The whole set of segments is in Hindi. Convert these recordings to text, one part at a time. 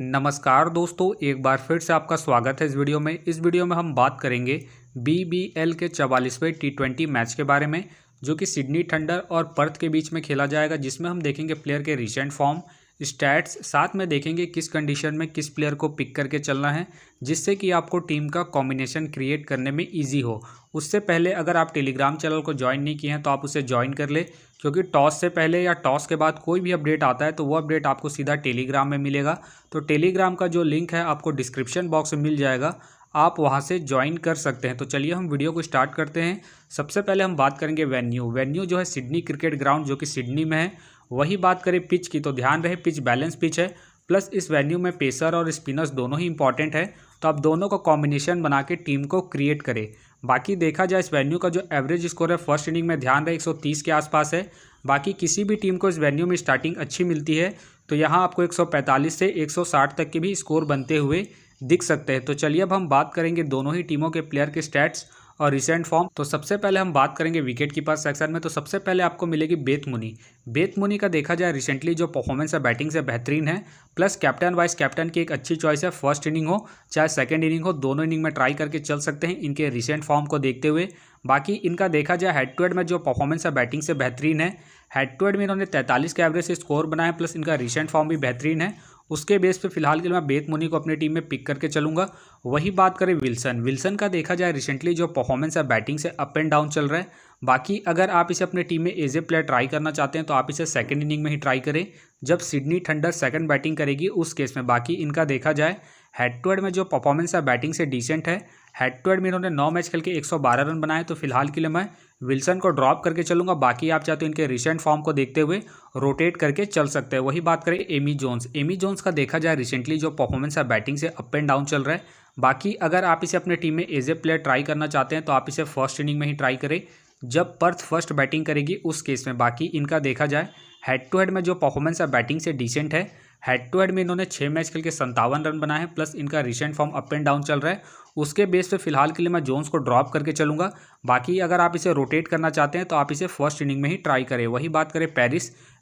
नमस्कार दोस्तों, एक बार फिर से आपका स्वागत है इस वीडियो में। इस वीडियो में हम बात करेंगे बीबीएल के 44वें टी20 मैच के बारे में, जो कि सिडनी थंडर और पर्थ के बीच में खेला जाएगा, जिसमें हम देखेंगे प्लेयर के रिसेंट फॉर्म, स्टैट्स, साथ में देखेंगे किस कंडीशन में किस प्लेयर को पिक करके चलना है, जिससे कि आपको टीम का कॉम्बिनेशन क्रिएट करने में ईजी हो। उससे पहले अगर आप टेलीग्राम चैनल को ज्वाइन नहीं किए हैं तो आप उसे ज्वाइन कर ले, क्योंकि टॉस से पहले या टॉस के बाद कोई भी अपडेट आता है तो वो अपडेट आपको सीधा टेलीग्राम में मिलेगा। तो टेलीग्राम का जो लिंक है आपको डिस्क्रिप्शन बॉक्स में मिल जाएगा, आप वहां से ज्वाइन कर सकते हैं। तो चलिए हम वीडियो को स्टार्ट करते हैं। सबसे पहले हम बात करेंगे वेन्यू जो है सिडनी क्रिकेट ग्राउंड, जो कि सिडनी में है। वही बात करें पिच की, तो ध्यान रहे पिच बैलेंस पिच है, प्लस इस वेन्यू में पेसर और स्पिनर्स दोनों ही इंपॉर्टेंट है, तो आप दोनों का कॉम्बिनेशन बना के टीम को क्रिएट करें। बाकी देखा जाए इस वेन्यू का जो एवरेज स्कोर है फर्स्ट इनिंग में, ध्यान रहे 130 के आसपास है। बाकी किसी भी टीम को इस वेन्यू में स्टार्टिंग अच्छी मिलती है तो यहाँ आपको 145 से 160 तक के भी स्कोर बनते हुए दिख सकते हैं। तो चलिए अब हम बात करेंगे दोनों ही टीमों के प्लेयर के स्टैट्स और रिसेंट फॉर्म। तो सबसे पहले हम बात करेंगे विकेट कीपर सेक्शन में। तो सबसे पहले आपको मिलेगी बेथ मुनी का देखा जाए रिसेंटली जो परफॉर्मेंस है बैटिंग से बेहतरीन है, प्लस कैप्टन वाइस कैप्टन की एक अच्छी चॉइस है। फर्स्ट इनिंग हो चाहे सेकंड इनिंग हो, दोनों इनिंग में ट्राई करके चल सकते हैं इनके रिसेंट फॉर्म को देखते हुए। बाकी इनका देखा जाए हेड टू हेड में जो परफॉर्मेंस है बैटिंग से बेहतरीन है। हेड टू हेड में इन्होंने 43 के एवरेज से स्कोर बनाया, प्लस इनका रिसेंट फॉर्म भी बेहतरीन है। उसके बेस पे फिलहाल के लिए मैं बेथ मुनी को अपनी टीम में पिक करके चलूंगा। वही बात करें विल्सन का देखा जाए रिसेंटली जो परफॉर्मेंस है बैटिंग से अप एंड डाउन चल रहा है। बाकी अगर आप इसे अपने टीम में एज ए प्लेयर ट्राई करना चाहते हैं तो आप इसे सेकंड इनिंग में ही ट्राई करें, जब सिडनी थंडर सेकंड बैटिंग करेगी उस केस में। बाकी इनका देखा जाए हेड टू हेड में जो परफॉर्मेंस है बैटिंग से डिसेंट है। हेड टू हेड में इन्होंने 9 मैच खेल के 112 रन बनाए, तो फिलहाल के लिए मैं विल्सन को ड्रॉप करके चलूंगा। बाकी आप चाहते हो इनके रिसेंट फॉर्म को देखते हुए रोटेट करके चल सकते हैं। वही बात करें एमी जोन्स का देखा जाए रिसेंटली जो परफॉर्मेंस है बैटिंग से अप एंड डाउन चल रहा है। बाकी अगर आप इसे अपने टीम में एज ए प्लेयर ट्राई करना चाहते हैं तो आप इसे फर्स्ट इनिंग में ही ट्राई करें, जब पर्थ फर्स्ट बैटिंग करेगी उस केस में। बाकी इनका देखा जाए हेड टू हेड में जो परफॉर्मेंस है बैटिंग से डिसेंट है। हेड टू हेड में इन्होंने 6 मैच खेल के 57 रन बनाए हैं, प्लस इनका recent form up and down चल रहा है। उसके बेस पे फिलहाल के लिए मैं जोन्स को ड्रॉप करके चलूंगा। बाकी अगर आप इसे रोटेट करना चाहते हैं तो आप इसे फर्स्ट इनिंग में ही ट्राई करें। वही बात करें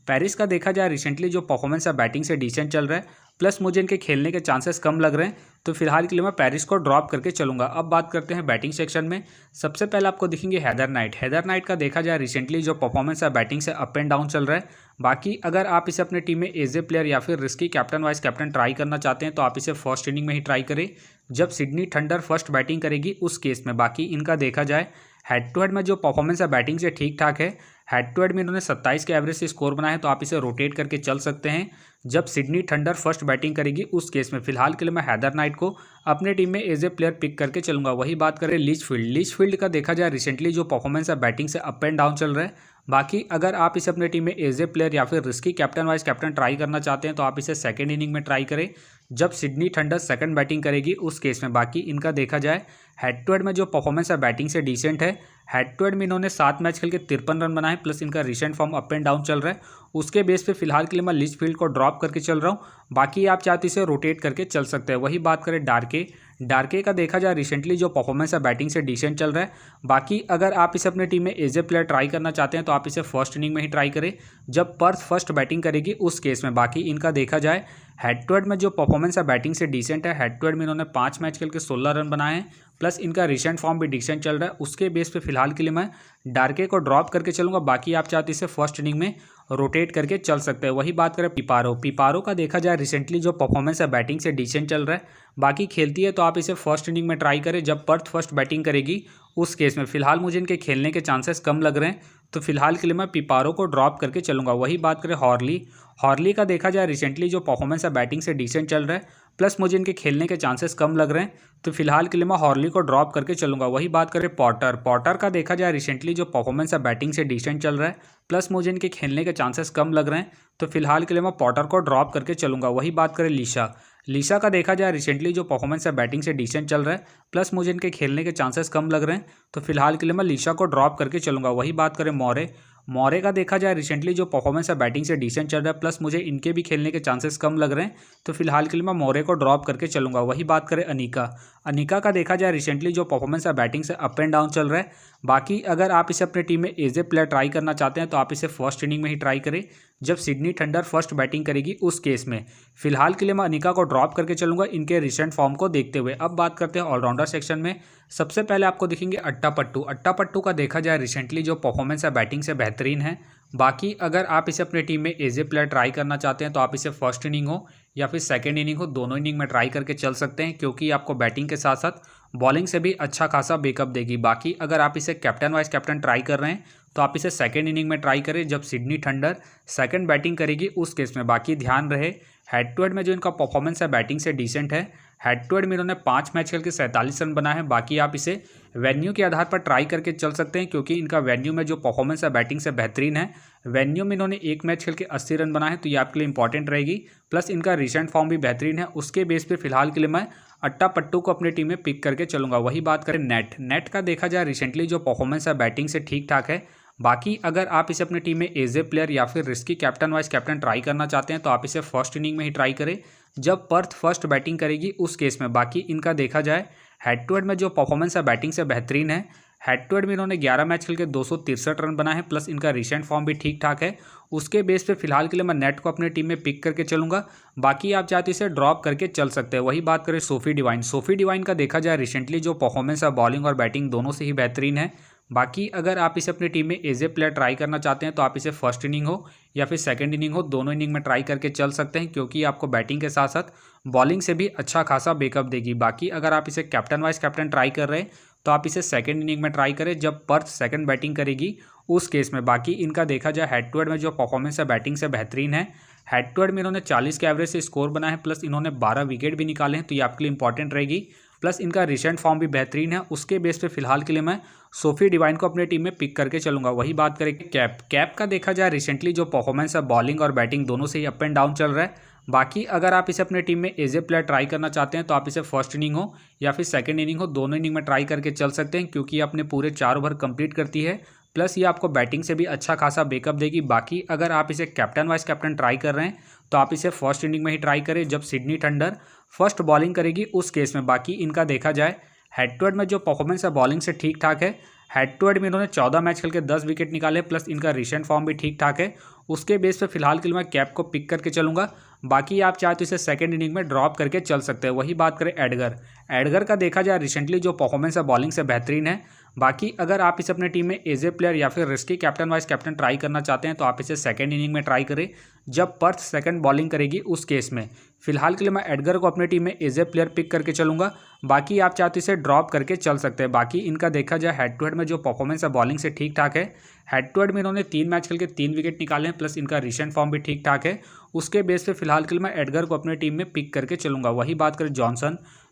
पेरिस का देखा जाए रिसेंटली जो परफॉर्मेंस है बैटिंग से डिसेंट चल रहा है, प्लस मुझे इनके खेलने के चांसेस कम लग रहे हैं, तो फिलहाल के लिए मैं पेरिस को ड्रॉप करके चलूंगा। अब बात करते हैं बैटिंग सेक्शन में। सबसे पहले आपको दिखेंगे हैदर नाइट का देखा जाए रिसेंटली जो परफॉर्मेंस है बैटिंग से अप एंड डाउन चल रहा है। बाकी अगर आप इसे अपने टीम में एज ए प्लेयर या फिर risky captain vice captain try करना चाहते हैं तो आप इसे फर्स्ट इनिंग में ही ट्राई करें, जब सिडनी थंडर फर्स्ट बैटिंग करेगी उस केस में। बाकी इनका देखा जाए हेड टू हेड में जो परफॉर्मेंस है बैटिंग से ठीक ठाक है। हेड टू हेड में इन्होंने 27 के एवरेज से स्कोर बनाया है, तो आप इसे रोटेट करके चल सकते हैं, जब सिडनी थंडर फर्स्ट बैटिंग करेगी उस केस में। फिलहाल के लिए मैं हैदर नाइट को अपने टीम में एज ए प्लेयर पिक करके चलूंगा। वही बात करें लिचफील्ड का देखा जाए रिसेंटली जो परफॉर्मेंस है बैटिंग से अप एंड डाउन चल रहा है। बाकी अगर आप इसे अपने टीम में एज ए प्लेयर या फिर risky captain vice captain try करना चाहते हैं तो आप इसे सेकंड इनिंग में ट्राई करें, जब सिडनी थंडर सेकंड बैटिंग करेगी उस केस में। बाकी इनका देखा जाए हेड टू हेड में जो परफॉर्मेंस है बैटिंग से डिसेंट है। हेड टू हेड में इन्होंने 7 मैच खेल के 53 रन बनाए, प्लस इनका recent form up and down चल रहा है। उसके बेस पे फिलहाल के लिए मैं लिचफील्ड को ड्रॉप करके चल रहा हूँ। बाकी आप चाहते इसे रोटेट करके चल सकते हैं। वही बात करें डार्के का देखा जाए रिसेंटली जो परफॉर्मेंस है बैटिंग से डिसेंट चल रहा है। बाकी अगर आप इसे अपने टीम में एज ए प्लेयर ट्राई करना चाहते हैं तो आप इसे फर्स्ट इनिंग में ही ट्राई करें, जब पर्थ फर्स्ट बैटिंग करेगी उस केस में। बाकी इनका देखा जाए हेड टू हेड में जो परफॉर्मेंस है बैटिंग से डिसेंट है। हेड टू हेड में इन्होंने 5 मैच खेल के 16 रन बनाए हैं, प्लस इनका रिसेंट फॉर्म भी डिसेंट चल रहा है। उसके बेस पे फिलहाल के लिए मैं डार्के को ड्रॉप करके चलूंगा। बाकी आप चाहते इसे फर्स्ट इनिंग में रोटेट करके चल सकते हैं। वही बात करें पिपारो का देखा जाए रिसेंटली जो परफॉर्मेंस है बैटिंग से डिसेंट चल रहा है। बाकी खेलती है तो आप इसे फर्स्ट इनिंग में ट्राई करें, जब पर्थ फर्स्ट बैटिंग करेगी उस केस में। फिलहाल मुझे इनके खेलने के चांसेस कम लग रहे हैं, तो फिलहाल के लिए मैं पिपारो को ड्रॉप करके चलूंगा। वही बात करें हॉर्ली का देखा जाए रिसेंटली जो परफॉर्मेंस है बैटिंग से डिसेंट चल रहा है, प्लस मुझे इनके खेलने के चांसेस कम लग रहे हैं, तो फिलहाल के लिए मैं हॉर्ली को ड्रॉप करके चलूंगा। वही बात करें पॉटर का देखा जाए रिसेंटली जो परफॉर्मेंस है बैटिंग से डिसेंट चल रहा है, प्लस मुझे इनके खेलने के चांसेस कम लग रहे हैं, तो फिलहाल के लिए मैं पॉटर को ड्रॉप करके चलूंगा। वही बात करें लीशा का देखा जाए रिसेंटली जो परफॉर्मेंस है बैटिंग से डिसेंट चल रहा है, प्लस मुझे इनके खेलने के चांसेस कम लग रहे हैं, तो फिलहाल के लिए मैं लीशा को ड्रॉप करके चलूंगा। वही बात करें मौरे का देखा जाए रिसेंटली जो परफॉर्मेंस है बैटिंग से डिसेंट चल रहा है, प्लस मुझे इनके भी खेलने के चांसेस कम लग रहे हैं, तो फिलहाल के लिए मैं मौरे को ड्रॉप करके चलूंगा। वही बात करें अनिका का देखा जाए रिसेंटली जो परफॉर्मेंस है बैटिंग से अप एंड डाउन चल रहा है। बाकी अगर आप इसे अपने टीम में एज ए प्लेयर ट्राई करना चाहते हैं तो आप इसे फर्स्ट इनिंग में ही ट्राई करें जब सिडनी थंडर फर्स्ट बैटिंग करेगी उस केस में। फिलहाल के लिए मैं अनिका को ड्रॉप करके चलूंगा इनके रिसेंट फॉर्म को देखते हुए। अब बात करते हैं ऑलराउंडर सेक्शन में। सबसे पहले आपको दिखेंगे अट्टापट्टू। अट्टापट्टू का देखा जाए रिसेंटली जो परफॉर्मेंस है बैटिंग से बेहतरीन है। बाकी अगर आप इसे अपने टीम में एज ए प्लेयर ट्राई करना चाहते हैं तो आप इसे फर्स्ट इनिंग हो या फिर सेकंड इनिंग हो, दोनों इनिंग में ट्राई करके चल सकते हैं क्योंकि आपको बैटिंग के साथ साथ बॉलिंग से भी अच्छा खासा बैकअप देगी। बाकी अगर आप इसे कैप्टन वाइस कैप्टन ट्राई कर रहे हैं तो आप इसे सेकंड इनिंग में ट्राई करें जब सिडनी थंडर सेकंड बैटिंग करेगी उस केस में। बाकी ध्यान रहे हेड टू हेड में जो इनका परफॉर्मेंस है बैटिंग से डिसेंट है। हेड टू हेड में इन्होंने 5 मैच खेल के 47 रन बनाए हैं। बाकी आप इसे वेन्यू के आधार पर ट्राई करके चल सकते हैं क्योंकि इनका वेन्यू में जो परफॉर्मेंस है बैटिंग से बेहतरीन है। वेन्यू में इन्होंने 1 मैच खेल के 80 रन बनाए हैं तो ये आपके लिए इंपॉर्टेंट रहेगी। प्लस इनका रिसेंट फॉर्म भी बेहतरीन है। उसके बेस पे फिलहाल के लिए मैं अट्टापट्टू को अपनी टीम में पिक करके चलूंगा। वही बात करें नेट का देखा जाए रिसेंटली जो परफॉर्मेंस है बैटिंग से ठीक ठाक है। बाकी अगर आप इसे अपनी टीम में एज ए प्लेयर या फिर risky captain vice captain try करना चाहते हैं तो आप इसे फर्स्ट इनिंग में ही ट्राई करें जब पर्थ फर्स्ट बैटिंग करेगी उस केस में। बाकी इनका देखा जाए हेड टू हेड में जो परफॉर्मेंस है बैटिंग से बेहतरीन है। हेड टू हेड में इन्होंने 11 मैच खेल के 263 रन बनाए हैं। प्लस इनका रिसेंट फॉर्म भी ठीक ठाक है। उसके बेस पे फिलहाल के लिए मैं नेट को अपनी टीम में पिक करके चलूंगा। बाकी आप चाहते इसे ड्रॉप करके चल सकते हैं। वही बात करें सोफी डिवाइन का देखा जाए रिसेंटली जो परफॉर्मेंस है बॉलिंग और बैटिंग दोनों से ही बेहतरीन है। बाकी अगर आप इसे अपनी टीम में एज ए प्लेयर ट्राई करना चाहते हैं तो आप इसे फर्स्ट इनिंग हो या फिर सेकंड इनिंग हो, दोनों इनिंग में ट्राई करके चल सकते हैं क्योंकि आपको बैटिंग के साथ साथ बॉलिंग से भी अच्छा खासा बैकअप देगी। बाकी अगर आप इसे कैप्टन वाइस कैप्टन ट्राई कर रहे हैं तो आप इसे सेकंड इनिंग में ट्राई करें जब पर्थ सेकंड बैटिंग करेगी उस केस में। बाकी इनका देखा जाए हेड टू हेड में जो परफॉर्मेंस है बैटिंग से बेहतरीन है। हेड टू हेड में इन्होंने 40 के एवरेज से स्कोर बनाए हैं। प्लस इन्होंने 12 विकेट भी निकाले हैं तो ये आपके लिए इंपॉर्टेंट रहेगी। प्लस इनका रिसेंट फॉर्म भी बेहतरीन है। उसके बेस पे फिलहाल के लिए मैं सोफी डिवाइन को अपने टीम में पिक करके चलूंगा। वही बात करें कैप का देखा जाए रिसेंटली जो परफॉर्मेंस है बॉलिंग और बैटिंग दोनों से ही अप एंड डाउन चल रहा है। बाकी अगर आप इसे अपने टीम में एज ए प्लेयर ट्राई करना चाहते हैं तो आप इसे फर्स्ट इनिंग हो या फिर सेकंड इनिंग हो, दोनों इनिंग में ट्राई करके चल सकते हैं क्योंकि अपने पूरे 4 ओवर कंप्लीट करती है। प्लस ये आपको बैटिंग से भी अच्छा खासा बैकअप देगी। बाकी अगर आप इसे कैप्टन वाइस कैप्टन ट्राई कर रहे हैं तो आप इसे फर्स्ट इनिंग में ही ट्राई करें जब सिडनी थंडर फर्स्ट बॉलिंग करेगी उस केस में। बाकी इनका देखा जाए हेड टू हेड में जो परफॉर्मेंस है बॉलिंग से ठीक ठाक है। हेड टू हेड में इन्होंने 14 मैच खेल के 10 विकेट निकाले। प्लस इनका रिसेंट फॉर्म भी ठीक ठाक है। उसके बेस पे फिलहाल के लिए मैं कैप को पिक करके चलूंगा। बाकी आप चाहे तो इसे सेकंड इनिंग में ड्रॉप करके चल सकते हैं। वही बात करें एडगर का देखा जाए रिसेंटली जो परफॉर्मेंस है बॉलिंग से बेहतरीन है। बाकी अगर आप इसे अपने टीम में एज ए प्लेयर या फिर risky captain vice captain try करना चाहते हैं तो आप इसे सेकंड इनिंग में ट्राई करें जब पर्थ सेकंड बॉलिंग करेगी उस केस में। फिलहाल के लिए मैं एडगर को अपने टीम में एज ए प्लेयर पिक करके चलूंगा। बाकी आप चाहते इसे ड्रॉप करके चल सकते हैं। बाकी इनका देखा जाए हेड टू हेड में जो परफॉर्मेंस है बॉलिंग से ठीक ठाक है। हेड टू हेड में इन्होंने 3 मैच खेल के 3 विकेट निकाले हैं। प्लस इनका रिसेंट फॉर्म भी ठीक ठाक है। उसके बेस पे फिलहाल के लिए मैं एडगर को अपनी टीम में पिक करके चलूंगा। वही बात करें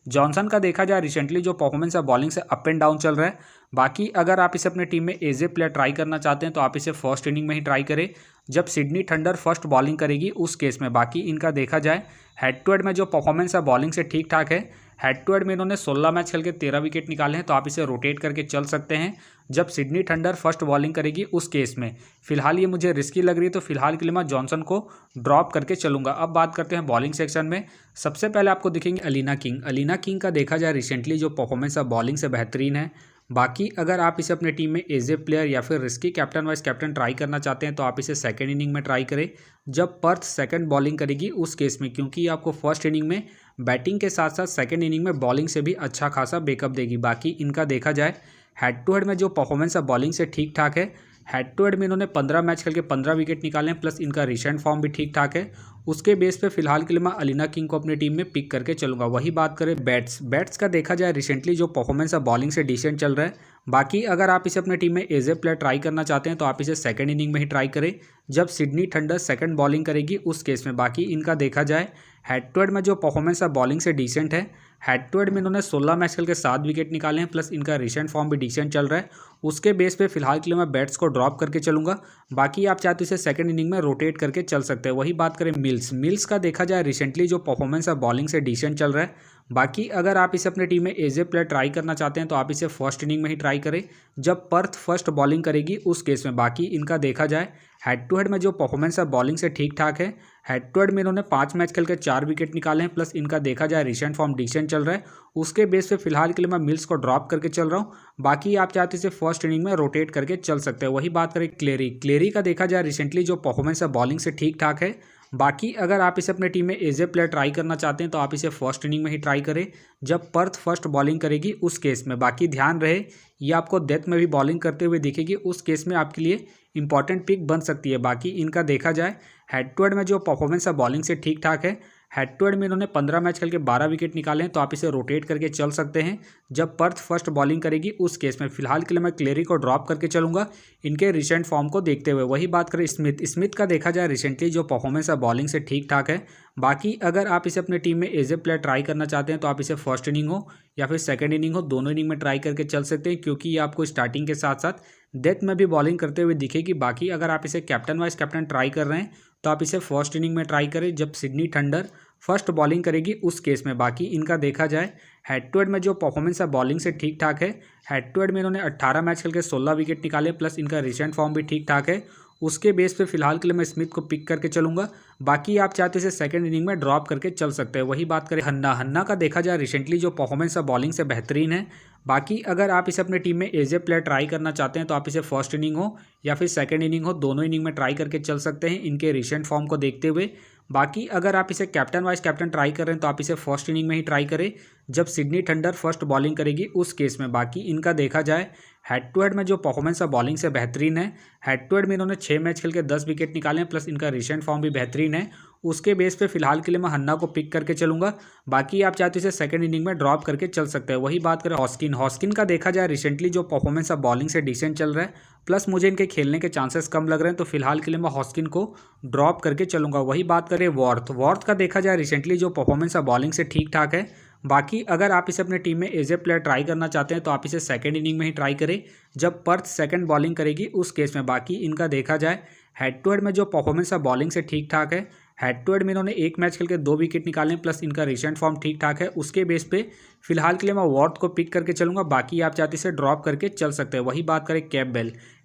जॉनसन का देखा जाए रिसेंटली जो परफॉर्मेंस है बॉलिंग से अप एंड डाउन चल रहा है। बाकी अगर आप इसे अपनी टीम में एज ए प्लेयर ट्राई करना चाहते हैं तो आप इसे फर्स्ट इनिंग में ही ट्राई करें जब सिडनी थंडर फर्स्ट बॉलिंग करेगी उस केस में। बाकी इनका देखा जाए हेड टू हेड में जो परफॉर्मेंस है बॉलिंग से ठीक ठाक है। हेड टू हेड में इन्होंने 16 मैच खेल के 13 विकेट निकाले हैं तो आप इसे रोटेट करके चल सकते हैं जब सिडनी थंडर फर्स्ट बॉलिंग करेगी उस केस में। फिलहाल ये मुझे रिस्की लग रही है तो फिलहाल के लिए मैं जॉनसन को ड्रॉप करके चलूंगा। अब बात करते हैं बॉलिंग सेक्शन में। सबसे पहले आपको दिखेंगे अलीना किंग का देखा जाए रिसेंटली जो परफॉर्मेंस है बॉलिंग से बेहतरीन है। बाकी अगर आप इसे अपने टीम में एज ए प्लेयर या फिर risky captain vice captain try करना चाहते हैं तो आप इसे सेकंड इनिंग में ट्राई करें जब पर्थ सेकंड बॉलिंग करेगी उस केस में क्योंकि आपको फर्स्ट इनिंग में बैटिंग के साथ साथ सेकंड इनिंग में बॉलिंग से भी अच्छा खासा बैकअप देगी। बाकी इनका देखा जाए हेड टू हेड में जो परफॉर्मेंस है बॉलिंग से ठीक ठाक है। हेड टू हेड में इन्होंने 15 मैच खेल के 15 विकेट निकाले हैं। प्लस इनका रिसेंट फॉर्म भी ठीक ठाक है। उसके बेस पे फिलहाल के लिए मैं अलीना किंग को अपनी टीम में पिक करके चलूंगा। वही बात करें बैट्स का देखा जाए रिसेंटली जो परफॉर्मेंस है बॉलिंग से डिसेंट चल रहा है। बाकी अगर आप इसे अपनी टीम में एज ए प्लेयर ट्राई करना चाहते हैं तो आप इसे सेकंड इनिंग में ही ट्राई करें जब सिडनी थंडर सेकंड बॉलिंग करेगी उस केस में। बाकी इनका देखा जाए हेड टू हेड में जो परफॉर्मेंस है बॉलिंग से डिसेंट है। हेड टू हेड में इन्होंने 16 मैच खेल के 7 विकेट निकाले हैं। प्लस इनका रिसेंट फॉर्म भी डिसेंट चल रहा है। उसके बेस पे फिलहाल के लिए मैं बैट्स को ड्रॉप करके चलूंगा। बाकी आप चाहते इसे सेकंड इनिंग में रोटेट करके चल सकते हैं। वही बात करें मिल्स का देखा जाए रिसेंटली जो परफॉर्मेंस है बॉलिंग से डिसेंट चल रहा है। बाकी अगर आप इसे अपने टीम में एज ए प्लेयर ट्राई करना चाहते हैं तो आप इसे फर्स्ट इनिंग में ही ट्राई करें जब पर्थ फर्स्ट बॉलिंग करेगी उस केस में। बाकी इनका देखा जाए हेड टू हेड में जो परफॉर्मेंस है बॉलिंग से ठीक ठाक है। हेड टू हेड में इन्होंने 5 मैच खेल के 4 विकेट निकाले हैं, प्लस इनका देखा जाए रिसेंट फॉर्म डिसेंट चल रहा है। उसके बेस पे फिलहाल के लिए मैं मिल्स को ड्रॉप करके चल रहा हूँ। बाकी आप चाहते इसे फर्स्ट इनिंग में रोटेट करके चल सकते हैं। वही बात करें क्लेरी का देखा जाए रिसेंटली जो परफॉर्मेंस है बॉलिंग से ठीक ठाक है। बाकी अगर आप इसे अपने टीम में एज ए प्लेयर ट्राई करना चाहते हैं तो आप इसे फर्स्ट इनिंग में ही ट्राई करें जब पर्थ फर्स्ट बॉलिंग करेगी उस केस में। बाकी ध्यान रहे ये आपको डेथ में भी बॉलिंग करते हुए दिखेगी, उस केस में आपके लिए इंपॉर्टेंट पिक बन सकती है। बाकी इनका देखा जाए हेड टू हेड में जो परफॉर्मेंस है बॉलिंग से ठीक ठाक है। हेड टू हेड में इन्होंने 15 मैच खेल के 12 विकेट निकाले हैं, तो आप इसे रोटेट करके चल सकते हैं जब पर्थ फर्स्ट बॉलिंग करेगी उस केस में। फिलहाल के लिए मैं क्लेरी को ड्रॉप करके चलूंगा इनके रिसेंट फॉर्म को देखते हुए। वही बात करें स्मिथ का देखा जाए रिसेंटली जो परफॉर्मेंस है बॉलिंग से ठीक ठाक है। बाकी अगर आप इसे अपने टीम में एज ए प्लेयर ट्राई करना चाहते हैं तो आप इसे फर्स्ट इनिंग हो या फिर सेकंड इनिंग हो, दोनों इनिंग में ट्राई करके चल सकते हैं, क्योंकि ये आपको स्टार्टिंग के साथ साथ डेथ में भी बॉलिंग करते हुए दिखेगी। बाकी अगर आप इसे कैप्टन वाइस कैप्टन ट्राई कर रहे हैं तो आप इसे फर्स्ट इनिंग में ट्राई करें जब सिडनी थंडर फर्स्ट बॉलिंग करेगी उस केस में। बाकी इनका देखा जाए हेड टू हेड में जो परफॉर्मेंस है बॉलिंग से ठीक ठाक है। हेड टू हेड में इन्होंने 18 मैच खेल के 16 विकेट निकाले, प्लस इनका रिसेंट फॉर्म भी ठीक ठाक है। उसके बेस पे फिलहाल के लिए मैं स्मिथ को पिक करके चलूंगा। बाकी आप चाहते इसे सेकंड इनिंग में ड्रॉप करके चल सकते हैं। वही बात करें हन्ना का देखा जाए रिसेंटली जो परफॉर्मेंस है बॉलिंग से बेहतरीन है। बाकी अगर आप इसे अपने टीम में एज ए प्लेयर ट्राई करना चाहते हैं तो आप इसे फर्स्ट इनिंग हो या फिर सेकंड इनिंग हो, दोनों इनिंग में ट्राई करके चल सकते हैं इनके रिसेंट फॉर्म को देखते हुए। बाकी अगर आप इसे कैप्टन वाइस कैप्टन ट्राई कर रहे हैं तो आप इसे फर्स्ट इनिंग में ही ट्राई करें जब सिडनी थंडर फर्स्ट बॉलिंग करेगी उस केस में। बाकी इनका देखा जाए हेड टू हेड में जो परफॉर्मेंस है बॉलिंग से बेहतरीन है। हेड टू हेड में इन्होंने 6 मैच खेल के 10 विकेट निकाले हैं, प्लस इनका रिसेंट फॉर्म भी बेहतरीन है। उसके बेस पे फिलहाल के लिए मैं हन्ना को पिक करके चलूंगा। बाकी आप चाहते इसे सेकंड इनिंग में ड्रॉप करके चल सकते हैं। वही बात करें हॉस्किन का देखा जाए रिसेंटली जो परफॉर्मेंस है बॉलिंग से डिसेंट चल रहा है, प्लस मुझे इनके खेलने के चांसेस कम लग रहे हैं, तो फिलहाल के लिए मैं हॉस्किन को ड्रॉप करके चलूंगा। वही बात करें वॉर्थ का देखा जाए रिसेंटली जो परफॉर्मेंस है बॉलिंग से ठीक ठाक है। बाकी अगर आप इसे अपने टीम में एज ए प्लेयर ट्राई करना चाहते हैं तो आप इसे सेकंड इनिंग में ही ट्राई करें जब पर्थ सेकंड बॉलिंग करेगी उस केस में। बाकी इनका देखा जाए हेड टू हेड में जो परफॉर्मेंस है बॉलिंग से ठीक ठाक है। हेड टू हेड में इन्होंने 1 मैच खेल के 2 विकेट निकाले, प्लस इनका रिसेंट फॉर्म ठीक ठाक है। उसके बेस पे फिलहाल के लिए मैं वॉर्थ को पिक करके चलूंगा। बाकी आप चाहते इसे ड्रॉप करके चल सकते हैं। वही बात करें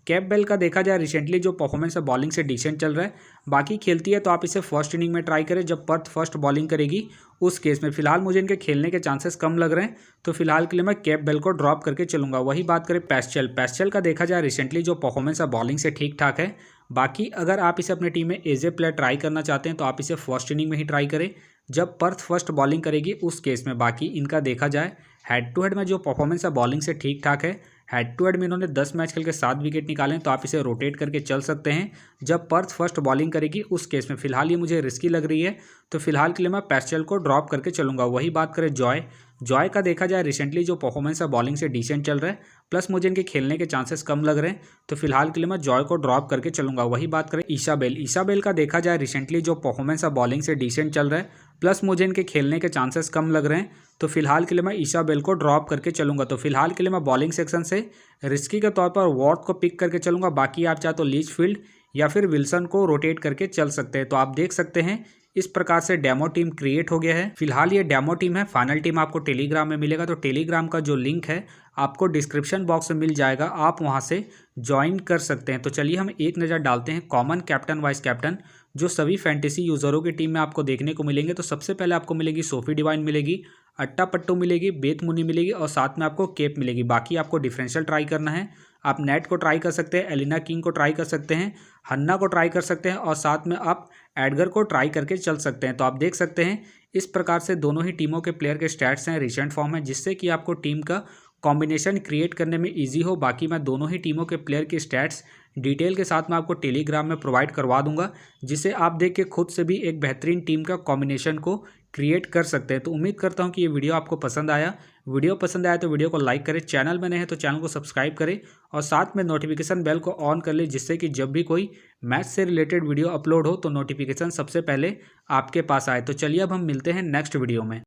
कैपबेल का देखा जाए रिसेंटली जो परफॉर्मेंस है बॉलिंग से डिसेंट चल रहा है। बाकी खेलती है तो आप इसे फर्स्ट इनिंग में ट्राई करें जब पर्थ फर्स्ट बॉलिंग करेगी उस केस में। फिलहाल मुझे इनके खेलने के चांसेस कम लग रहे हैं, तो फिलहाल के लिए मैं कैपबेल को ड्रॉप करके चलूंगा। वही बात करें पैस्चल का देखा जाए रिसेंटली जो परफॉर्मेंस है बॉलिंग से ठीक ठाक है। बाकी अगर आप इसे अपनी टीम में एज ए प्लेयर ट्राई करना चाहते हैं तो आप इसे फर्स्ट इनिंग में ही ट्राई करें जब पर्थ फर्स्ट बॉलिंग करेगी उस केस में। बाकी इनका देखा जाए हेड टू हेड में जो परफॉर्मेंस है बॉलिंग से ठीक ठाक है। हेड टू हेड में इन्होंने 10 मैच खेल के 7 विकेट निकाले हैं, तो आप इसे रोटेट करके चल सकते हैं जब पर्थ फर्स्ट बॉलिंग करेगी उस केस में। फिलहाल ये मुझे रिस्की लग रही है, तो फिलहाल के लिए मैं पैस्चल को ड्रॉप करके चलूंगा। वही बात करें जॉय का देखा जाए रिसेंटली जो परफॉर्मेंस है बॉलिंग से डिसेंट चल रहा है, प्लस मुझे इनके खेलने के चांसेस कम लग रहे हैं, तो फिलहाल के लिए मैं जॉय को ड्रॉप करके चलूंगा। वही बात करें ईसाबेल का देखा जाए रिसेंटली जो परफॉर्मेंस है बॉलिंग से डिसेंट चल रहा है, प्लस मुझे इनके खेलने के चांसेस कम लग रहे हैं, तो फिलहाल के लिए मैं ईसाबेल को ड्रॉप करके चलूंगा। तो फिलहाल के लिए मैं बॉलिंग सेक्शन से रिस्की के तौर पर वॉर्थ को पिक करके चलूंगा। बाकी आप चाहे तो लीचफील्ड या फिर विल्सन को रोटेट करके चल सकते हैं। तो आप देख सकते हैं इस प्रकार से डेमो टीम क्रिएट हो गया है। फिलहाल ये डेमो टीम है, फाइनल टीम आपको टेलीग्राम में मिलेगा। तो टेलीग्राम का जो लिंक है आपको डिस्क्रिप्शन बॉक्स में मिल जाएगा, आप वहां से ज्वाइन कर सकते हैं। तो चलिए हम एक नज़र डालते हैं कॉमन कैप्टन वाइस कैप्टन जो सभी फैंटेसी यूजरों की टीम में आपको देखने को मिलेंगे। तो सबसे पहले आपको मिलेगी सोफी डिवाइन मिलेगी, अट्टा पट्टू मिलेगी, बेत मुनी मिलेगी और साथ में आपको केप मिलेगी। बाकी आपको डिफरेंशियल ट्राई करना है, आप नेट को ट्राई कर सकते हैं, एलिना किंग को ट्राई कर सकते हैं, हन्ना को ट्राई कर सकते हैं और साथ में आप एडगर को ट्राई करके चल सकते हैं। तो आप देख सकते हैं इस प्रकार से दोनों ही टीमों के प्लेयर के स्टैट्स हैं, रिसेंट फॉर्म है, जिससे कि आपको टीम का कॉम्बिनेशन क्रिएट करने में इजी हो। बाकी मैं दोनों ही टीमों के प्लेयर की स्टैट्स डिटेल के साथ में आपको टेलीग्राम में प्रोवाइड करवा दूंगा, जिसे आप देख के खुद से भी एक बेहतरीन टीम का कॉम्बिनेशन को क्रिएट कर सकते हैं। तो उम्मीद करता हूं कि ये वीडियो आपको पसंद आया। वीडियो पसंद आया तो वीडियो को लाइक करें, चैनल में नए हैं तो चैनल को सब्सक्राइब करें और साथ में नोटिफिकेशन बेल को ऑन कर ले, जिससे कि जब भी कोई मैच से रिलेटेड वीडियो अपलोड हो तो नोटिफिकेशन सबसे पहले आपके पास आए। तो चलिए अब हम मिलते हैं नेक्स्ट वीडियो में।